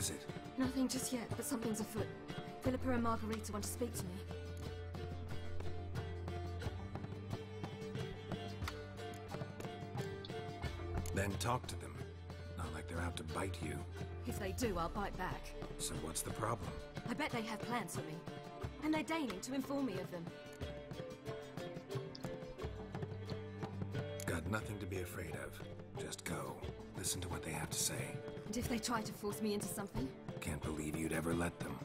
is it? Nothing just yet, but something's afoot. Philippa and Margarita want to speak to me. Then talk to them. Not like they're out to bite you. If they do, I'll bite back. So what's the problem? I bet they have plans for me. And they're deigning to inform me of them. Got nothing to be afraid of. Just go. Listen to what they have to say. And if they try to force me into something? Can't believe you'd ever let them.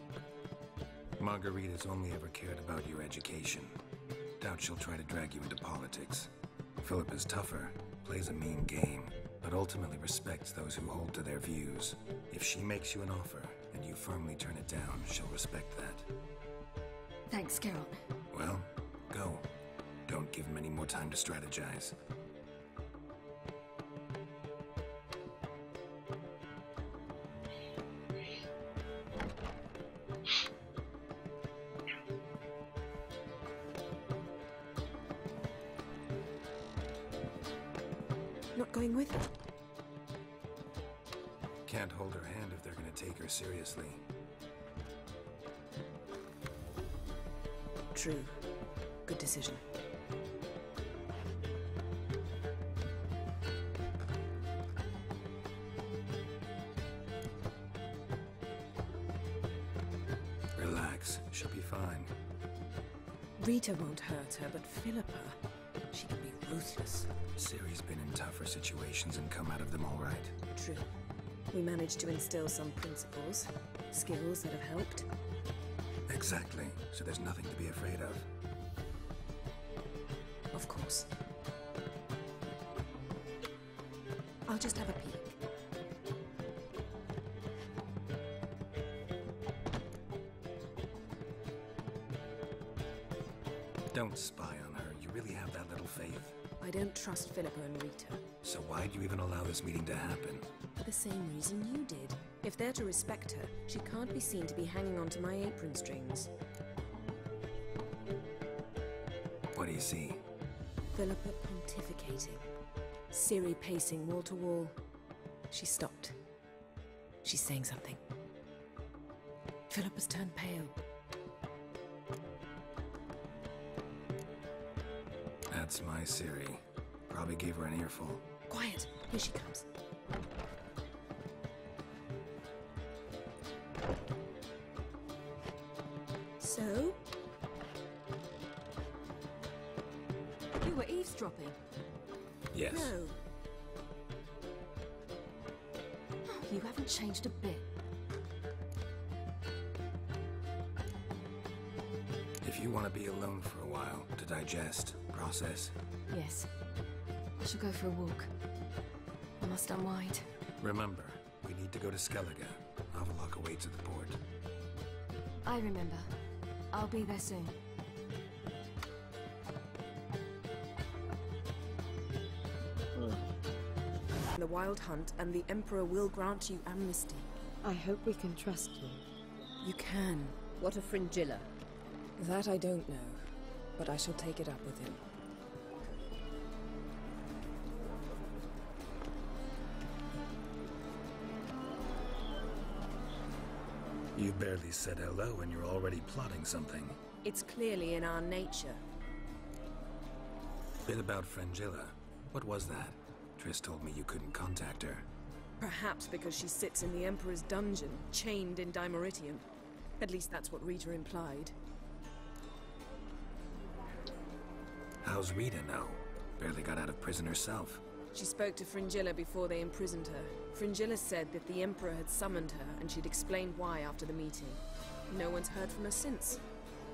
Margarita's only ever cared about your education. Doubt she'll try to drag you into politics. Philippa's tougher, plays a mean game, but ultimately respects those who hold to their views. If she makes you an offer, and you firmly turn it down, she'll respect that. Thanks, Geralt. Well, go. Don't give him any more time to strategize. Not going with her? Can't hold her hand if they're gonna take her seriously. True. Good decision. Relax. She'll be fine. Rita won't hurt her, but Philippa, she can be ruthless. Ciri's been in tougher situations and come out of them all right. True. We managed to instill some principles, skills that have helped. Exactly. So there's nothing to be afraid of. Of course. I'll just have a peek. Don't spy on her. You really have that little faith. I don't trust Philippa and Rita. So why'd you even allow this meeting to happen? For the same reason you did. If they're to respect her, she can't be seen to be hanging onto my apron strings. What do you see? Philippa pontificating. Ciri pacing wall to wall. She stopped. She's saying something. Philippa's turned pale. That's my Ciri. Probably gave her an earful. Quiet! Here she comes. So? You were eavesdropping. Yes. No. You haven't changed a bit. If you want to be alone for a while, to digest, process. Yes. I shall go for a walk. I must unwind. Remember, we need to go to Skellige. Avallac'h awaits at the port. I remember. I'll be there soon. The Wild Hunt, and the Emperor will grant you amnesty. I hope we can trust you. You can. What of Fringilla? That I don't know, but I shall take it up with him. You barely said hello and you're already plotting something. It's clearly in our nature. Bit about Fringilla. What was that? Triss told me you couldn't contact her. Perhaps because she sits in the Emperor's dungeon, chained in Dimeritium. At least that's what Rita implied. How's Rita know? Barely got out of prison herself. She spoke to Fringilla before they imprisoned her. Fringilla said that the Emperor had summoned her, and she'd explained why after the meeting. No one's heard from her since.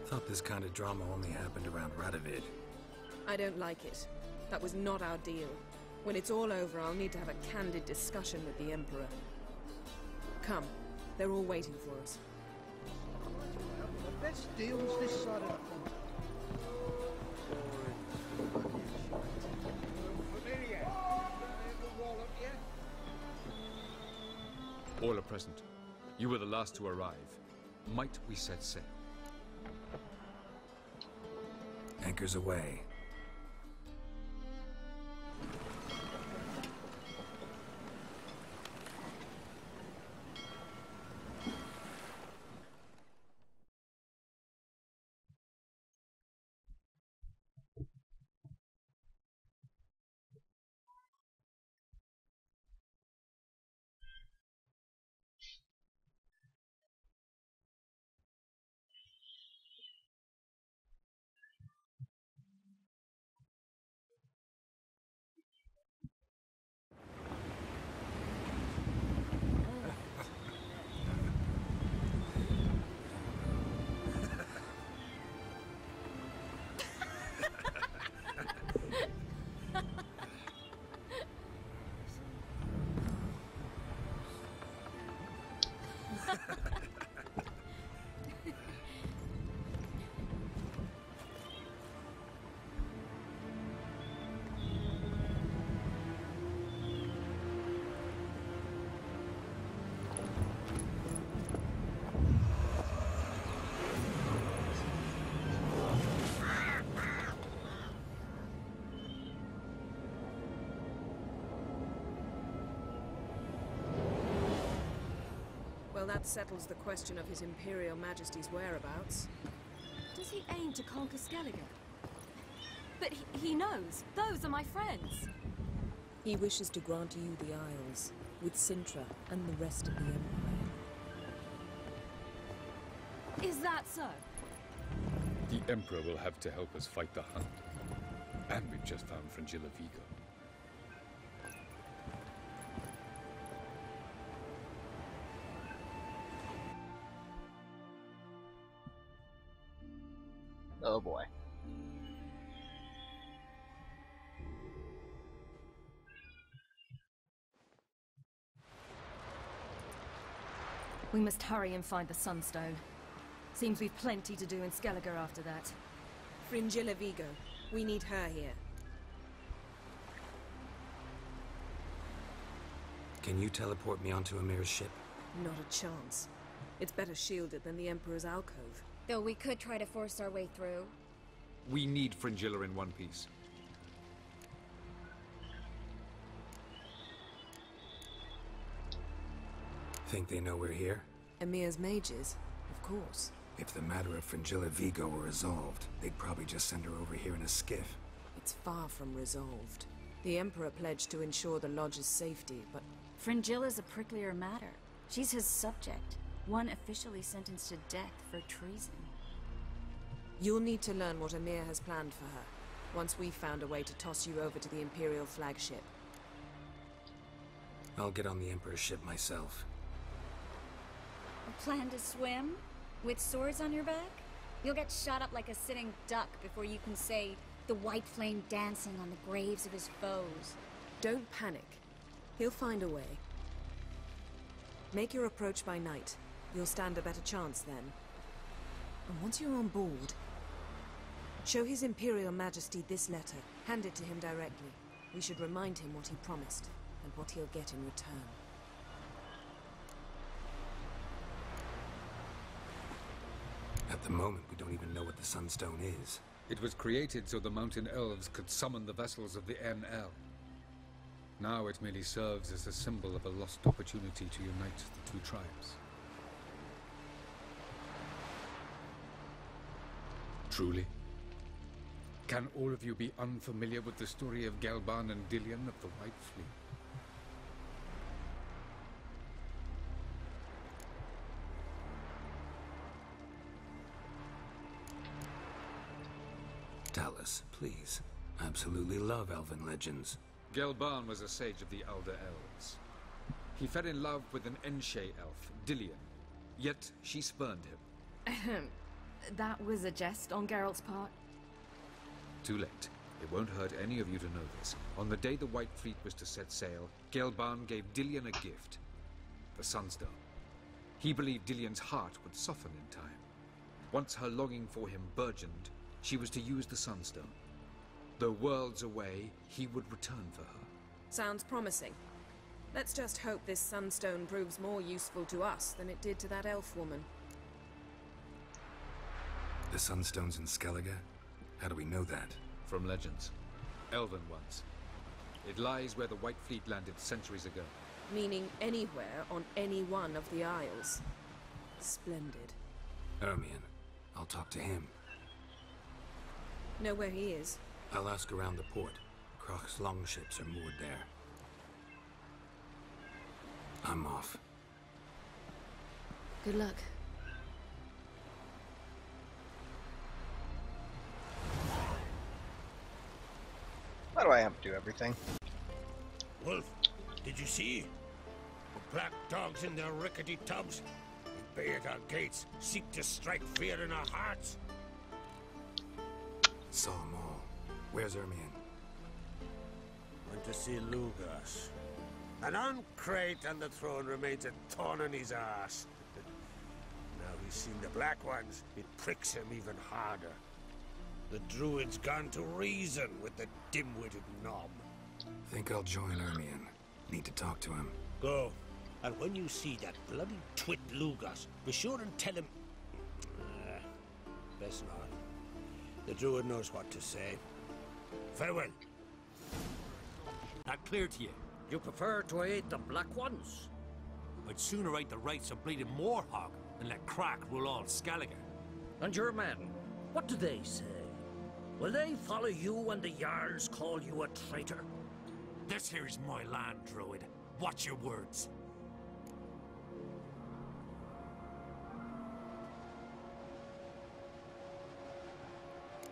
Thought this kind of drama only happened around Radovid. I don't like it. That was not our deal. When it's all over, I'll need to have a candid discussion with the Emperor. Come. They're all waiting for us. The best deals this side of the pond. All are present. You were the last to arrive. Might we set sail? Anchors away. Well, that settles the question of His Imperial Majesty's whereabouts. Does he aim to conquer Skellige? But he knows. Those are my friends. He wishes to grant you the Isles, with Sintra and the rest of the Empire. Is that so? The Emperor will have to help us fight the Hunt. And we've just found Fringilla Vigo. Oh boy. We must hurry and find the Sunstone. Seems we've plenty to do in Skellige after that. Fringilla Vigo. We need her here. Can you teleport me onto Amir's ship? Not a chance. It's better shielded than the Emperor's alcove. Though we could try to force our way through. We need Fringilla in one piece. Think they know we're here? Emir's mages, of course. If the matter of Fringilla Vigo were resolved, they'd probably just send her over here in a skiff. It's far from resolved. The Emperor pledged to ensure the Lodge's safety, but... Fringilla's a pricklier matter. She's his subject, one officially sentenced to death for treason. You'll need to learn what Emir has planned for her, once we've found a way to toss you over to the Imperial flagship. I'll get on the Emperor's ship myself. A plan to swim? With swords on your back? You'll get shot up like a sitting duck before you can say the white flame dancing on the graves of his foes. Don't panic. He'll find a way. Make your approach by night. You'll stand a better chance then. And once you're on board, show His Imperial Majesty this letter. Hand it to him directly. We should remind him what he promised, and what he'll get in return. At the moment, we don't even know what the Sunstone is. It was created so the mountain elves could summon the vessels of the NL. Now it merely serves as a symbol of a lost opportunity to unite the two tribes. Truly? Can all of you be unfamiliar with the story of Gelban and Dillion of the White Fleet? Tell us, please. I absolutely love elven legends. Gelban was a sage of the Elder Elves. He fell in love with an Enshe elf, Dillion, yet she spurned him. That was a jest on Geralt's part. Too late. It won't hurt any of you to know this. On the day the White Fleet was to set sail, Gelban gave Dillion a gift. The Sunstone. He believed Dillion's heart would soften in time. Once her longing for him burgeoned, she was to use the Sunstone. Though worlds away, he would return for her. Sounds promising. Let's just hope this Sunstone proves more useful to us than it did to that elf woman. The Sunstone's in Skellige? How do we know that? From legends. Elven ones. It lies where the White Fleet landed centuries ago. Meaning anywhere on any one of the Isles. Splendid. Ermion. I'll talk to him. Know where he is? I'll ask around the port. Krach's longships are moored there. I'm off. Good luck. Why do I have to do everything? Wolf, did you see? The black dogs in their rickety tubs. We bay at our gates, seek to strike fear in our hearts. Saw 'em all. Where's Ermion? Went to see Lugas. An uncrate on the throne remains a thorn in his arse. Now he's seen the Black Ones, it pricks him even harder. The druid's gone to reason with the dim-witted knob. Think I'll join Ermion. Need to talk to him. Go. And when you see that bloody twit Lugas, be sure and tell him... best not. The druid knows what to say. Farewell. That clear to you? You prefer to aid the Black Ones? I'd sooner aid the rights of bleeding Moorhog than let Crack rule all Skellige. And your men, what do they say? Will they follow you when the Jarls call you a traitor? This here's my land, Druid. Watch your words.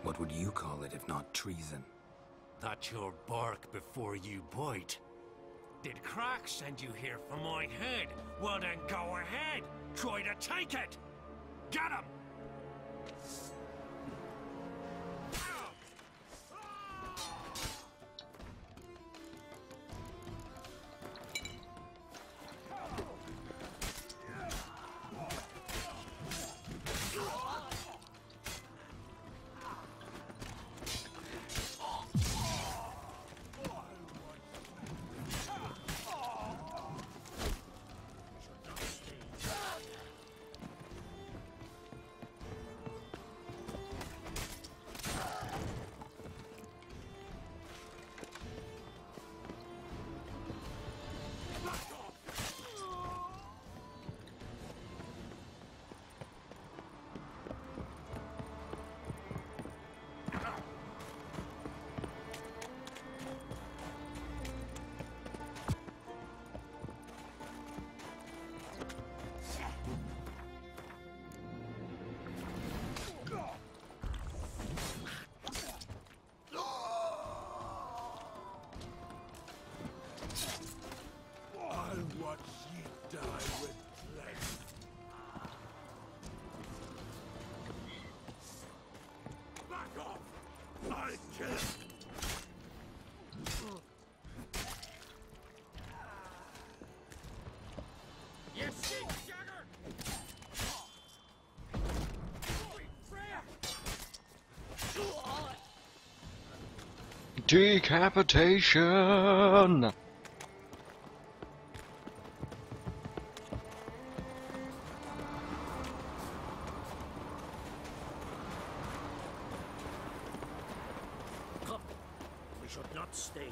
What would you call it if not treason? That's your bark before you bite. Did Crack send you here for my head? Well then go ahead. Try to take it. Get him! Decapitation! Come. We should not stay here.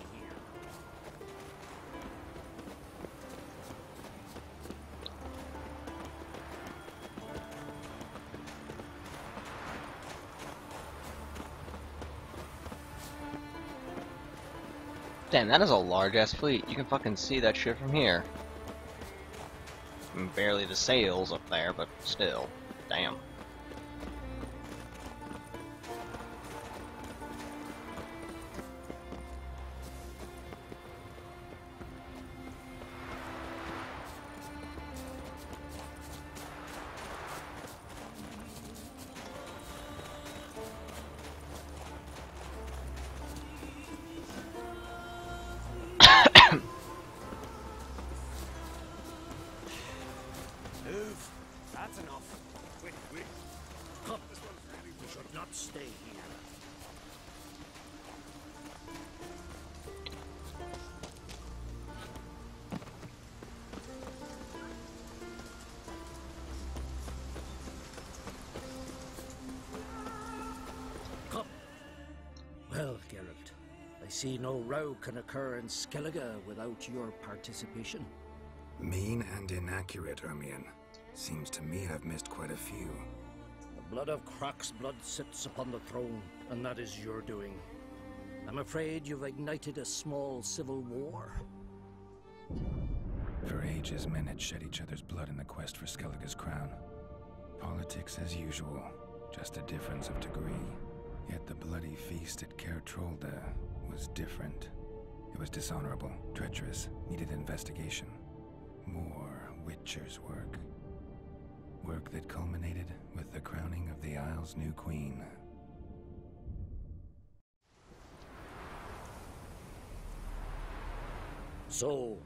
Damn, that is a large-ass fleet. You can fucking see that shit from here. Barely the sails up there, but still. Damn. Move. That's enough. Quick, quick. Come. We should not stay here. Come. Well, Geralt, I see no row can occur in Skellige without your participation. Mean and inaccurate, Ermion. Seems to me I've missed quite a few. The blood of Croc's blood sits upon the throne, and that is your doing. I'm afraid you've ignited a small civil war. For ages, men had shed each other's blood in the quest for Skellige's crown. Politics as usual, just a difference of degree. Yet the bloody feast at Caer Trolda was different. It was dishonorable, treacherous, needed investigation. More Witcher's work. Work that culminated with the crowning of the Isle's new queen. So,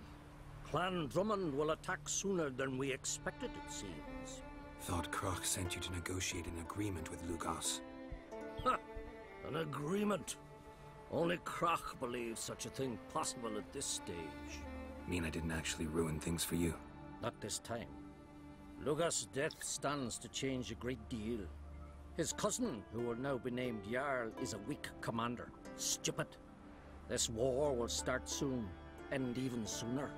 Clan Drummond will attack sooner than we expected, it seems. Thought Kroch sent you to negotiate an agreement with Lugos. Ha! An agreement? Only Kroch believes such a thing possible at this stage. Mean I didn't actually ruin things for you? Not this time. Lugos' death stands to change a great deal. His cousin, who will now be named Jarl, is a weak commander. Stupid. This war will start soon, end even sooner.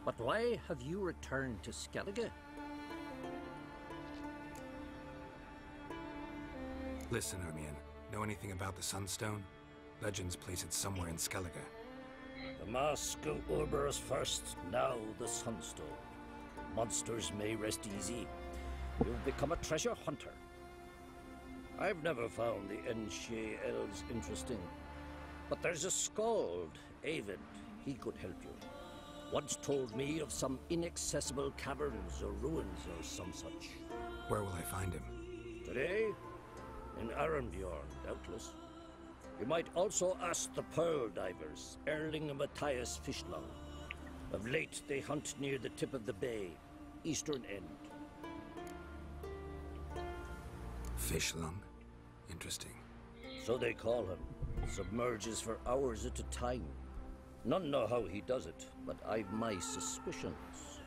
But why have you returned to Skellige? Listen, Ermion. Know anything about the Sunstone? Legends place it somewhere in Skellige. The mask of Urberus first, now the Sunstone. Monsters may rest easy. You've become a treasure hunter. I've never found the Enshe elves interesting. But there's a skald, Avid. He could help you. Once told me of some inaccessible caverns or ruins or some such. Where will I find him? Today? In Arenbjorn, doubtless. You might also ask the Pearl Divers, Erling and Matthias Fishlung. Of late, they hunt near the tip of the bay, eastern end. Fishlung? Interesting. So they call him. Submerges for hours at a time. None know how he does it, but I've my suspicions.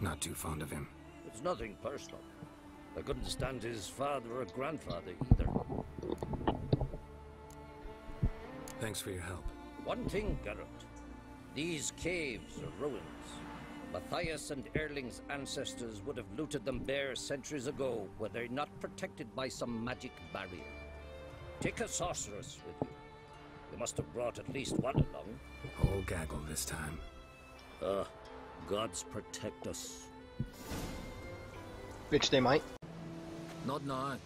Not too fond of him. It's nothing personal. I couldn't stand his father or grandfather either. Thanks for your help. One thing, Geralt. These caves are ruins. Matthias and Erling's ancestors would have looted them bare centuries ago were they not protected by some magic barrier. Take a sorceress with you. You must have brought at least one along. Whole gaggle this time. Gods protect us. Bitch, they might. Not now.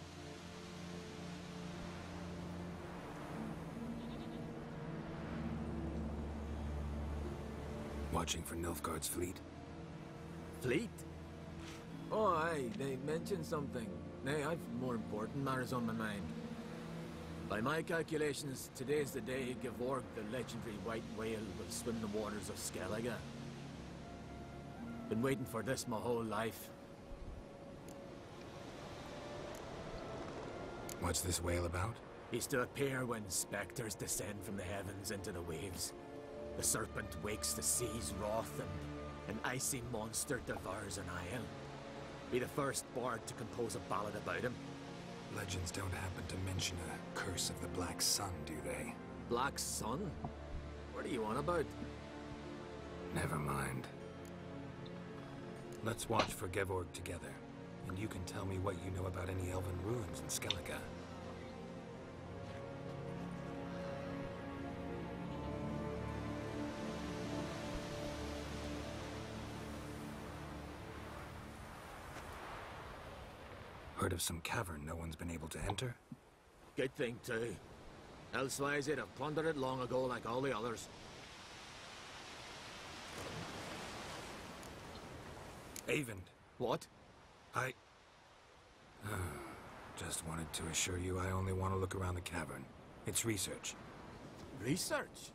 Watching for Nilfgaard's fleet? Fleet? Oh, aye, they mentioned something. Nay, I've more important matters on my mind. By my calculations, today's the day Gevorg, the legendary white whale, will swim the waters of Skellige. Been waiting for this my whole life. What's this whale about? He's to appear when specters descend from the heavens into the waves. The serpent wakes the sea's wrath, and an icy monster devours an isle. Be the first bard to compose a ballad about him. Legends don't happen to mention a curse of the Black Sun, do they? Black Sun? What are you on about? Never mind. Let's watch for Gevorg together, and you can tell me what you know about any elven ruins in Skellige. Heard of some cavern no one's been able to enter? Good thing, too. Elsewise, they'd have plundered it long ago like all the others. Avend. What? I... just wanted to assure you I only want to look around the cavern. It's research. Research?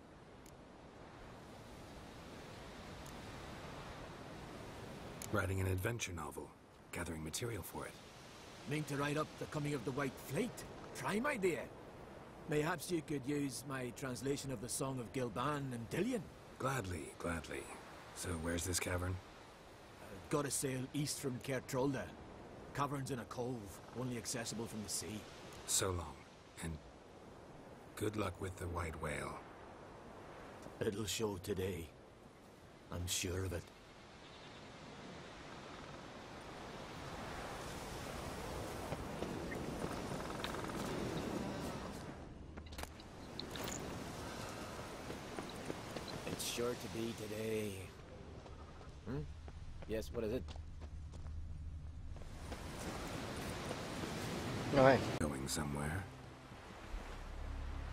Writing an adventure novel. Gathering material for it. Mean to write up the coming of the White Fleet? Prime idea. Mayhaps you could use my translation of the Song of Gilban and Dillion. Gladly, gladly. So where's this cavern? Gotta sail east from Kertrolda. Cavern's in a cove, only accessible from the sea. So long, and good luck with the white whale. It'll show today. I'm sure of it. It's sure to be today. Yes, what is it? Alright. Going somewhere.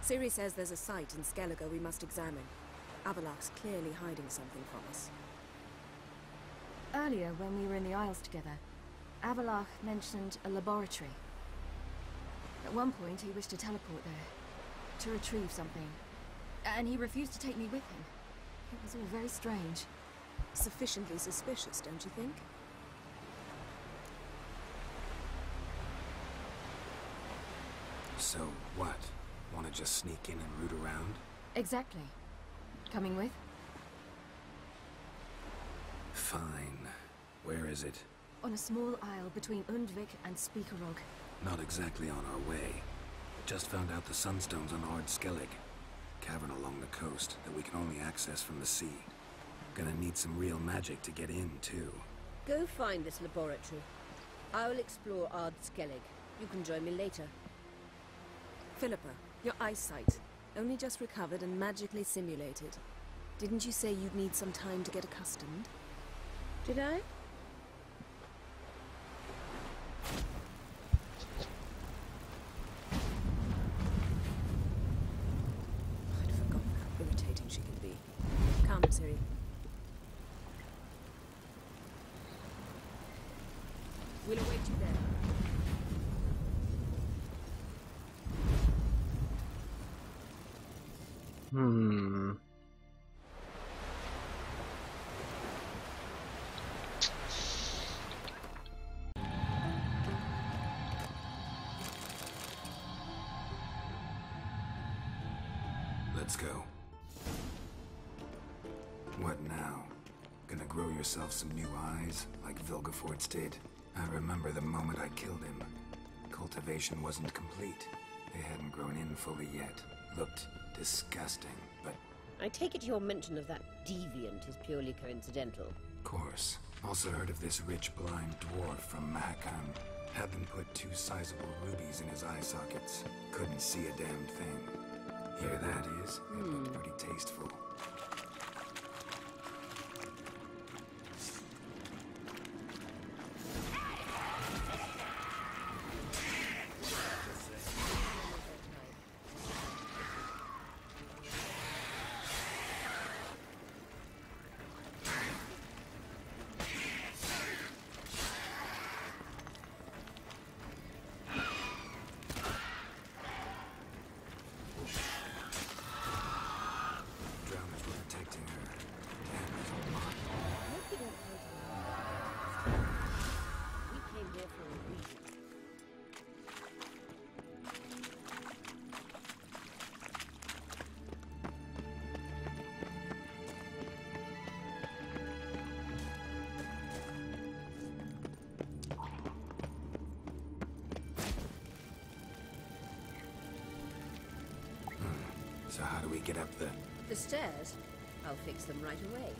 Ciri says there's a site in Skellige we must examine. Avalach's clearly hiding something from us. Earlier, when we were in the Isles together, Avalach mentioned a laboratory. At one point, he wished to teleport there, to retrieve something. And he refused to take me with him. It was all very strange. Sufficiently suspicious, don't you think? So, what? Want to just sneak in and root around? Exactly. Coming with? Fine. Where is it? On a small isle between Undvik and Speakerog. Not exactly on our way. Just found out the sunstone's on Ard Skellige. Cavern along the coast that we can only access from the sea. Gonna need some real magic to get in, too. Go find this laboratory. I will explore Ard Skellige. You can join me later. Philippa, your eyesight. Only just recovered and magically simulated. Didn't you say you'd need some time to get accustomed? Did I? I'd forgotten how irritating she can be. Come, Ciri. We'll await you there. Let's go. What now? Gonna grow yourself some new eyes, like Vilgefortz did? I remember the moment I killed him. Cultivation wasn't complete. They hadn't grown in fully yet. Looked disgusting, but... I take it your mention of that deviant is purely coincidental. Of course. Also heard of this rich blind dwarf from Mahakam. Had them put 2 sizable rubies in his eye sockets. Couldn't see a damn thing. Here that is. It looked pretty tasteful. So how do we get up the... The stairs? I'll fix them right away.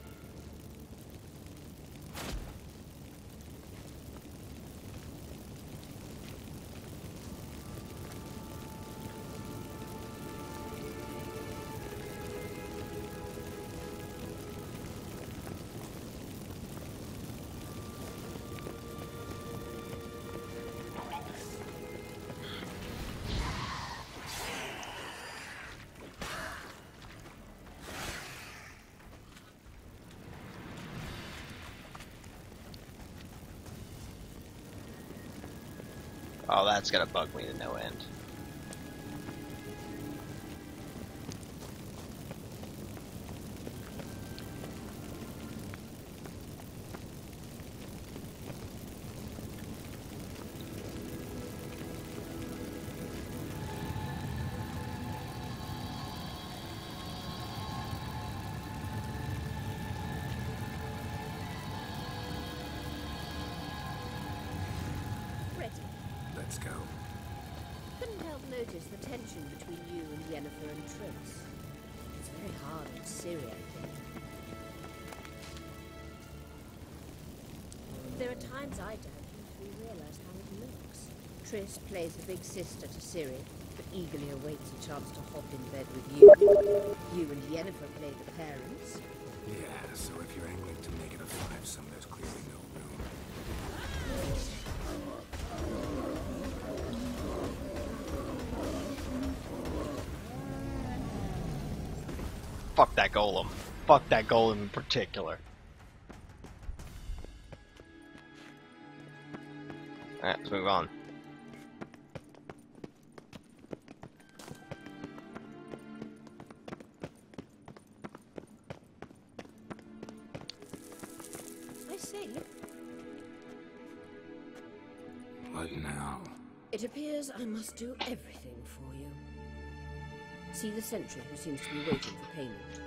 Oh, that's gonna bug me to no end. Let's go. Couldn't help notice the tension between you and Yennefer and Triss. It's very hard on Ciri, I think. There are times I doubt if we realize how it looks. Triss plays the big sister to Ciri, but eagerly awaits a chance to hop in bed with you. You and Yennefer play the parents. Yeah, so if you're angling to make it a 5-some, there's clearly no room. Fuck that golem. Fuck that golem in particular. Alright, let's move on. safe. What now? It appears I must do everything for you. See the sentry who seems to be waiting for payment.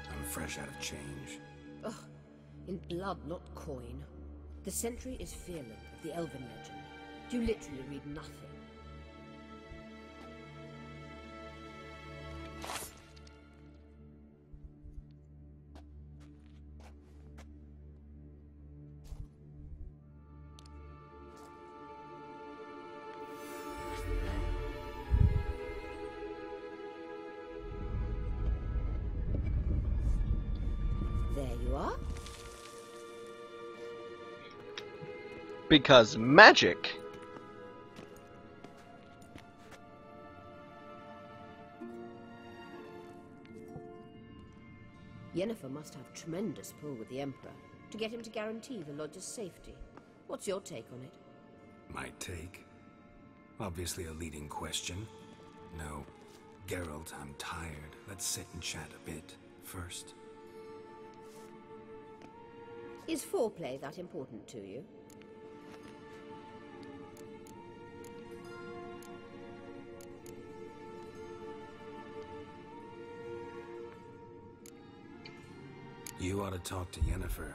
I'm fresh out of change. Ugh, in blood, not coin. The sentry is Fearland of the Elven legend. You literally read nothing. There you are. Because magic. Yennefer must have tremendous pull with the Emperor to get him to guarantee the lodge's safety. What's your take on it? My take? Obviously a leading question. No. Geralt, I'm tired. Let's sit and chat a bit first. Is foreplay that important to you? You ought to talk to Yennefer.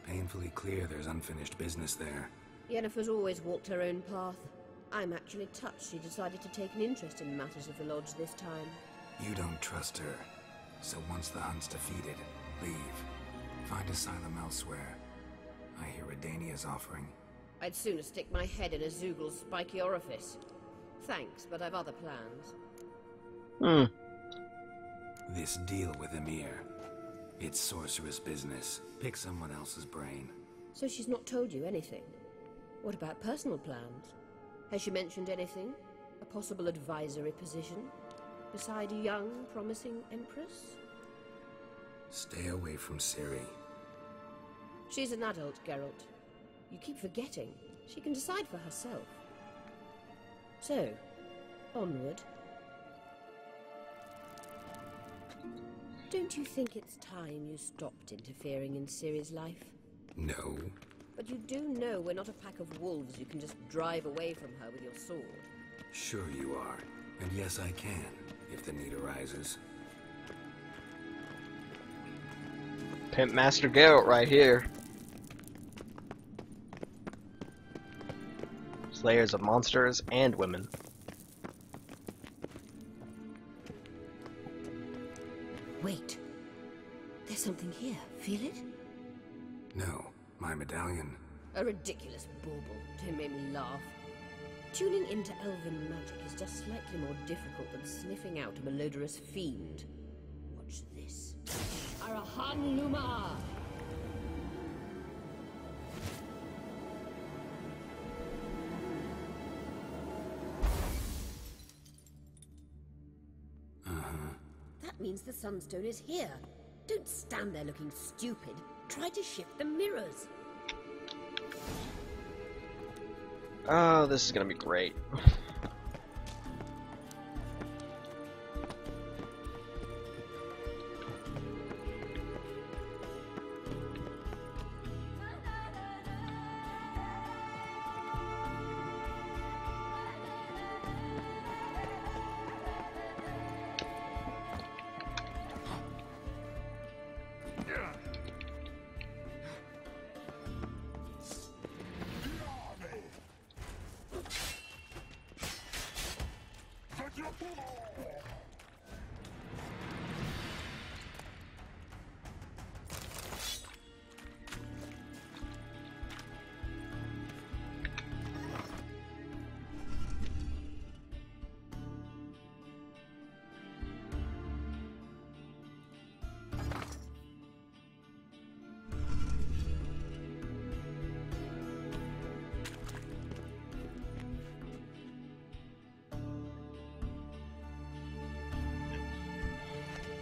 Painfully clear there's unfinished business there. Yennefer's always walked her own path. I'm actually touched she decided to take an interest in matters of the lodge this time. You don't trust her. So once the hunt's defeated, leave. Find asylum elsewhere. I hear Redania's offering. I'd sooner stick my head in a Zoogl's spiky orifice. Thanks, but I've other plans. This deal with Emir. It's sorceress business. Pick someone else's brain. So she's not told you anything? What about personal plans? Has she mentioned anything? A possible advisory position? Beside a young, promising empress? Stay away from Ciri. She's an adult, Geralt. You keep forgetting. She can decide for herself. So, onward. Don't you think it's time you stopped interfering in Ciri's life? No. But you do know we're not a pack of wolves you can just drive away from her with your sword. Sure you are. And yes, I can, if the need arises. Pimp Master Geralt right here. Slayers of monsters and women. Wait. There's something here. Feel it? No. My medallion. A ridiculous bauble. Don't make me laugh. Tuning into elven magic is just slightly more difficult than sniffing out a malodorous fiend. Watch this. Arahan Luma! That means the Sunstone is here. Don't stand there looking stupid. Try to shift the mirrors. Oh, this is gonna be great.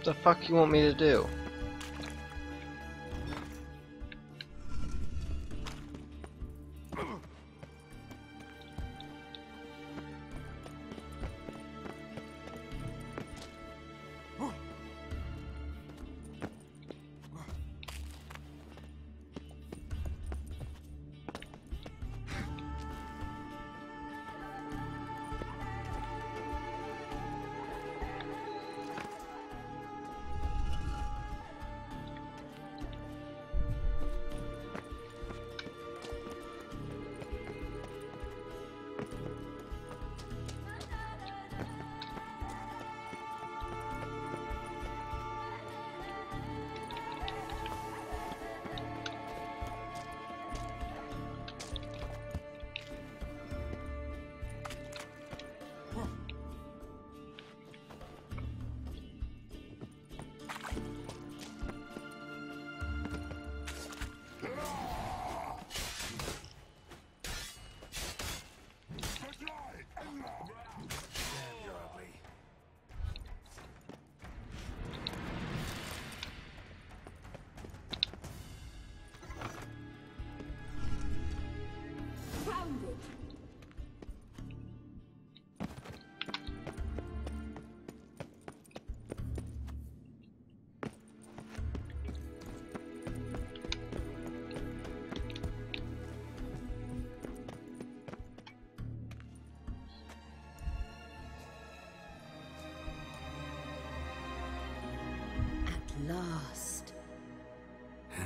What the fuck you want me to do?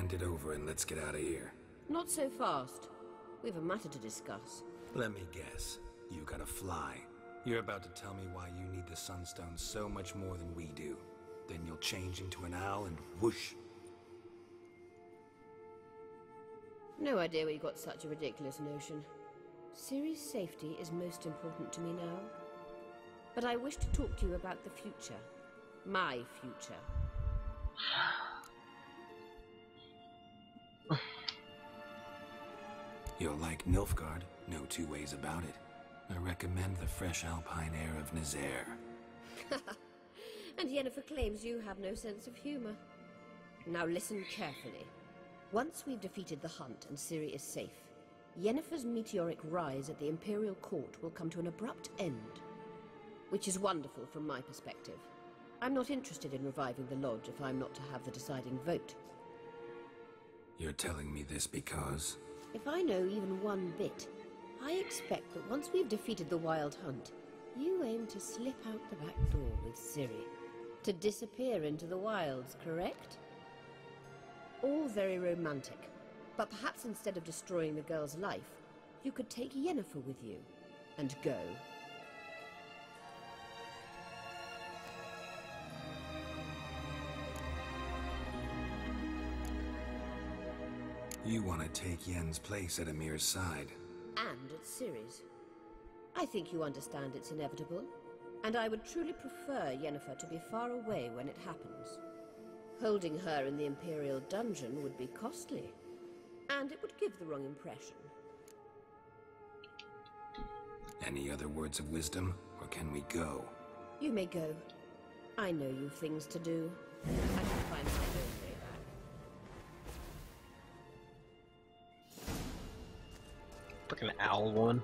Hand it over and let's get out of here. Not so fast. We've a matter to discuss. Let me guess. You gotta fly. You're about to tell me why you need the Sunstone so much more than we do. Then you'll change into an owl and whoosh. No idea where you got such a ridiculous notion. Ciri's safety is most important to me now. But I wish to talk to you about the future. My future. You'll like Nilfgaard, no two ways about it. I recommend the fresh alpine air of Nazaire. And Yennefer claims you have no sense of humor. Now listen carefully. Once we've defeated the hunt and Ciri is safe, Yennefer's meteoric rise at the Imperial Court will come to an abrupt end. Which is wonderful from my perspective. I'm not interested in reviving the Lodge if I'm not to have the deciding vote. You're telling me this because... If I know even one bit, I expect that once we've defeated the Wild Hunt, you aim to slip out the back door with Ciri. To disappear into the wilds, correct? All very romantic, but perhaps instead of destroying the girl's life, you could take Yennefer with you, and go. You want to take Yen's place at Amir's side. And at Ciri's. I think you understand it's inevitable, and I would truly prefer Yennefer to be far away when it happens. Holding her in the Imperial dungeon would be costly, and it would give the wrong impression. Any other words of wisdom, or can we go? You may go. I know you've things to do. I can find my own way back. Freaking owl woman.